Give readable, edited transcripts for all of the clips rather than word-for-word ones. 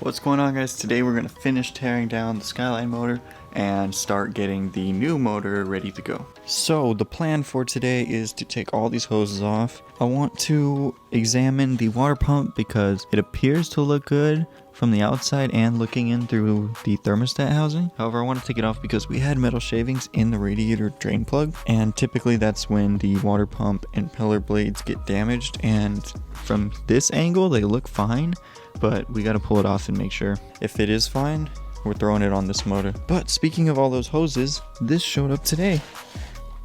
What's going on, guys? Today we're going to finish tearing down the Skyline motor and start getting the new motor ready to go. So the plan for today is to take all these hoses off. I want to examine the water pump because it appears to look good from the outside and looking in through the thermostat housing. However, I want to take it off because we had metal shavings in the radiator drain plug, and typically that's when the water pump impeller blades get damaged, and from this angle they look fine, but we got to pull it off and make sure. If it is fine, we're throwing it on this motor. But speaking of all those hoses, this showed up today.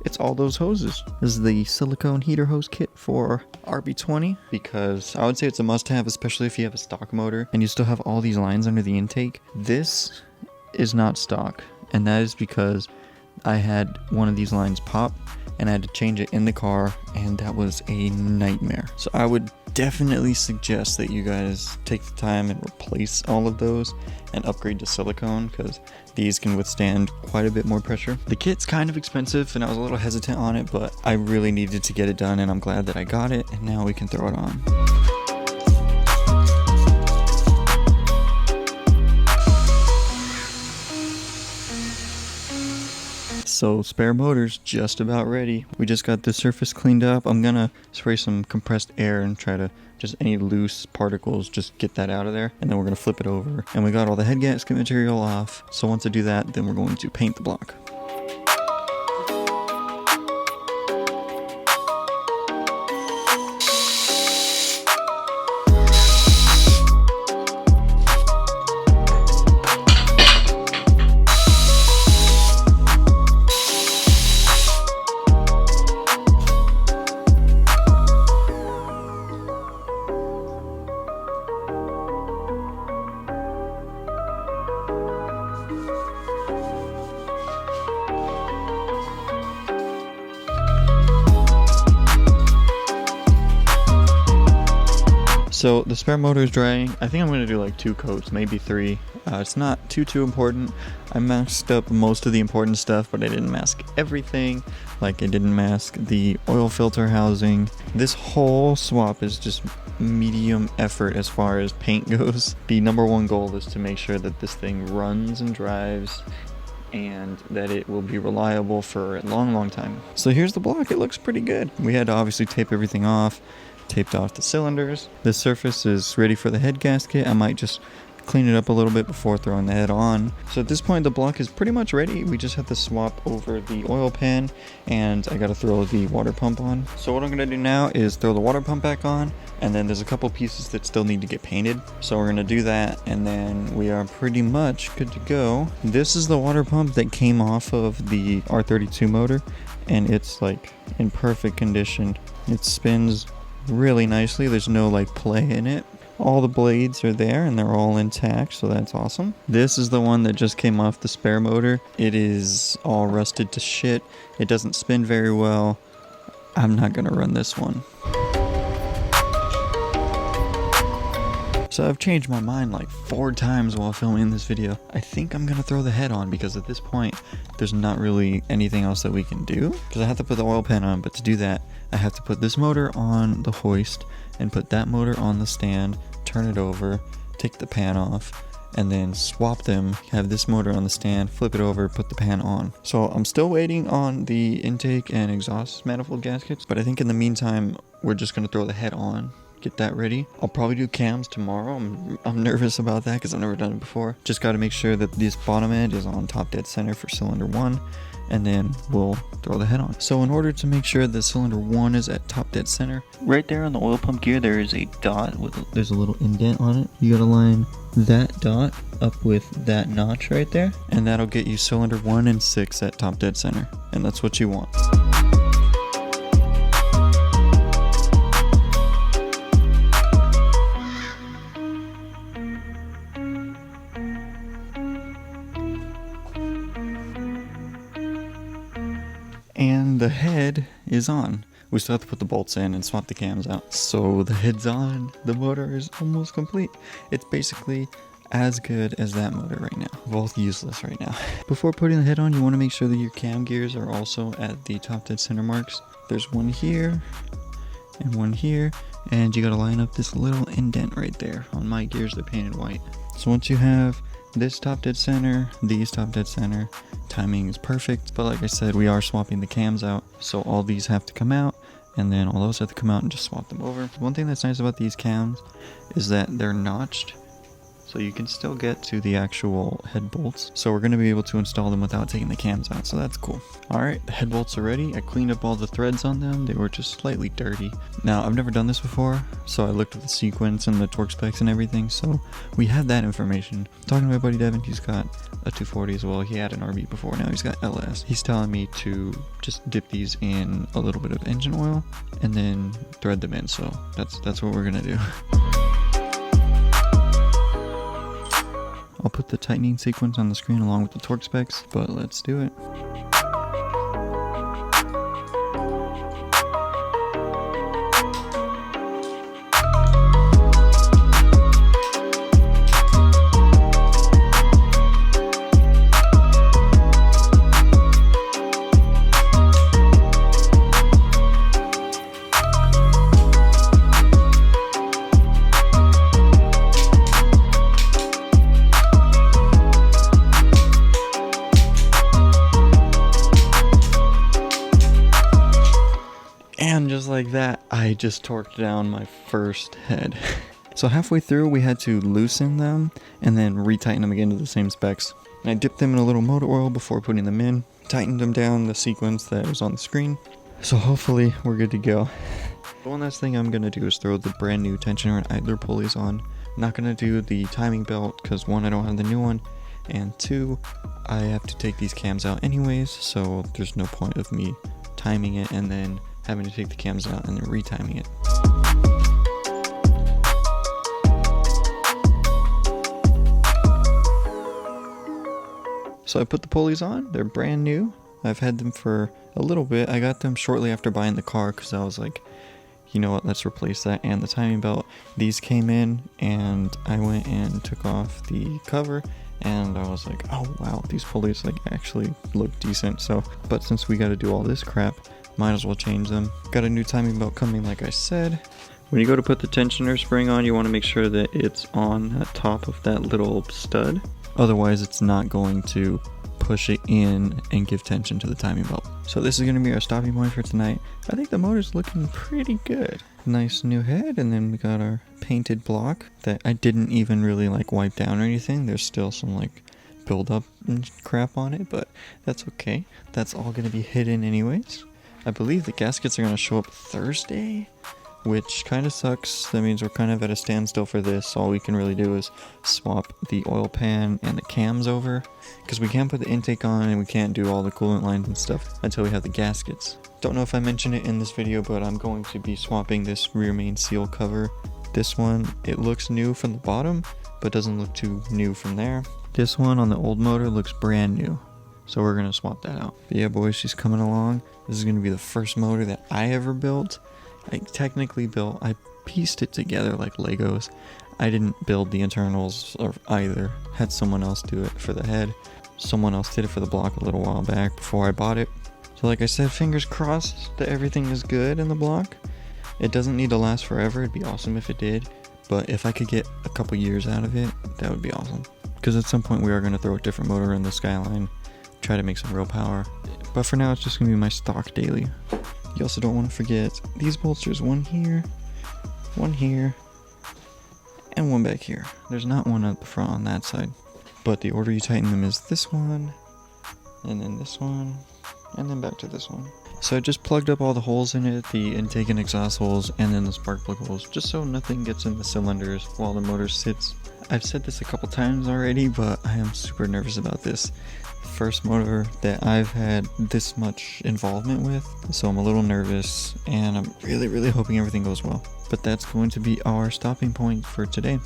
It's all those hoses. This is the silicone heater hose kit for RB20 because I would say it's a must-have, especially if you have a stock motor and you still have all these lines under the intake. This is not stock, and that is because I had one of these lines pop and I had to change it in the car, and that was a nightmare. So I would definitely suggest that you guys take the time and replace all of those and upgrade to silicone because these can withstand quite a bit more pressure. The kit's kind of expensive and I was a little hesitant on it, but I really needed to get it done and I'm glad that I got it, and now we can throw it on. So spare motor's just about ready. We just got the surface cleaned up. I'm gonna spray some compressed air and try to just any loose particles, just get that out of there. And then we're gonna flip it over. And we got all the head gasket material off. So once I do that, then we're going to paint the block. So the spare motor is drying. I think I'm going to do like 2 coats, maybe 3. It's not too important. I masked up most of the important stuff, but I didn't mask everything. Like I didn't mask the oil filter housing. This whole swap is just medium effort as far as paint goes. The number one goal is to make sure that this thing runs and drives and that it will be reliable for a long time. So here's the block. It looks pretty good. We had to obviously tape everything off. Taped off the cylinders. The surface is ready for the head gasket. I might just clean it up a little bit before throwing the head on. So at this point the block is pretty much ready. We just have to swap over the oil pan and I gotta throw the water pump on. So what I'm gonna do now is throw the water pump back on, and then there's a couple pieces that still need to get painted. So we're gonna do that and then we are pretty much good to go. This is the water pump that came off of the R32 motor, and it's like in perfect condition. It spins really nicely. There's no like play in it. All the blades are there and they're all intact, so that's awesome. This is the one that just came off the spare motor. It is all rusted to shit. It doesn't spin very well. I'm not gonna run this one. So I've changed my mind like 4 times while filming this video. I think I'm gonna throw the head on because at this point there's not really anything else that we can do, because I have to put the oil pan on, but to do that I have to put this motor on the hoist and put that motor on the stand, turn it over, take the pan off, and then swap them, have this motor on the stand, flip it over, put the pan on. So I'm still waiting on the intake and exhaust manifold gaskets, but I think in the meantime we're just gonna throw the head on, get that ready. I'll probably do cams tomorrow. I'm nervous about that because I've never done it before. Just got to make sure that this bottom end is on top dead center for cylinder 1, and then we'll throw the head on. So in order to make sure that cylinder 1 is at top dead center, right there on the oil pump gear there is a dot there's a little indent on it. You gotta line that dot up with that notch right there, and that'll get you cylinder 1 and 6 at top dead center, and that's what you want. And the head is on. We still have to put the bolts in and swap the cams out. So the head's on. The motor is almost complete. It's basically as good as that motor right now. Both useless right now. Before putting the head on, you want to make sure that your cam gears are also at the top dead center marks. There's one here and one here, and you gotta line up this little indent right there. On my gears, they're painted white. So once you have this top dead center, these top dead center, timing is perfect. But like I said, we are swapping the cams out, so all these have to come out, and then all those have to come out and just swap them over. One thing that's nice about these cams is that they're notched, so you can still get to the actual head bolts. So we're going to be able to install them without taking the cams out, so that's cool. Alright, the head bolts are ready. I cleaned up all the threads on them. They were just slightly dirty. Now, I've never done this before, so I looked at the sequence and the torque specs and everything, so we have that information. Talking to my buddy Devin, he's got a 240 as well. He had an RB before, now he's got LS. He's telling me to just dip these in a little bit of engine oil and then thread them in, so that's what we're going to do. I'll put the tightening sequence on the screen along with the torque specs, but let's do it. And just like that, I just torqued down my first head. So halfway through, we had to loosen them and then retighten them again to the same specs. And I dipped them in a little motor oil before putting them in, tightened them down the sequence that was on the screen. So hopefully we're good to go. The one last thing I'm going to do is throw the brand new tensioner and idler pulleys on. I'm not going to do the timing belt because 1, I don't have the new one, and 2, I have to take these cams out anyways, so there's no point of me timing it and then having to take the cams out and then retiming it. So I put the pulleys on, they're brand new. I've had them for a little bit. I got them shortly after buying the car because I was like, you know what, let's replace that and the timing belt. These came in and I went and took off the cover and I was like, oh wow, these pulleys like actually look decent. So, but since we got to do all this crap, might as well change them. Got a new timing belt coming, like I said. When you go to put the tensioner spring on, you want to make sure that it's on the top of that little stud. Otherwise, it's not going to push it in and give tension to the timing belt. So this is going to be our stopping point for tonight. I think the motor's looking pretty good. Nice new head, and then we got our painted block that I didn't even really like wipe down or anything. There's still some like build up and crap on it, but that's okay. That's all going to be hidden anyways. I believe the gaskets are going to show up Thursday, which kind of sucks. That means we're kind of at a standstill for this. All we can really do is swap the oil pan and the cams over, because we can't put the intake on and we can't do all the coolant lines and stuff until we have the gaskets. Don't know if I mentioned it in this video, but I'm going to be swapping this rear main seal cover. This one, it looks new from the bottom, but doesn't look too new from there. This one on the old motor looks brand new, so we're going to swap that out. But yeah, boys, she's coming along. This is going to be the first motor that I ever built. I pieced it together like Legos. I didn't build the internals or either. Had someone else do it for the head. Someone else did it for the block a little while back before I bought it. So like I said, fingers crossed that everything is good in the block. It doesn't need to last forever. It'd be awesome if it did. But if I could get a couple years out of it, that would be awesome. Because at some point we are going to throw a different motor in the Skyline. Try to make some real power. But for now, it's just going to be my stock daily. You also don't want to forget these bolsters, one here, and one back here. There's not one at the front on that side. But the order you tighten them is this one, and then this one, and then back to this one. So I just plugged up all the holes in it, the intake and exhaust holes, and then the spark plug holes, just so nothing gets in the cylinders while the motor sits. I've said this a couple times already, but I am super nervous about this. First motor that I've had this much involvement with, so I'm a little nervous and I'm really hoping everything goes well. But that's going to be our stopping point for today.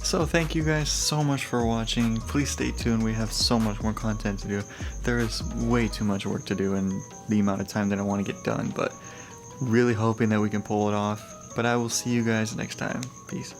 So thank you guys so much for watching. Please stay tuned. We have so much more content to do. There is way too much work to do in the amount of time that I want to get done, but really hoping that we can pull it off. But I will see you guys next time. Peace.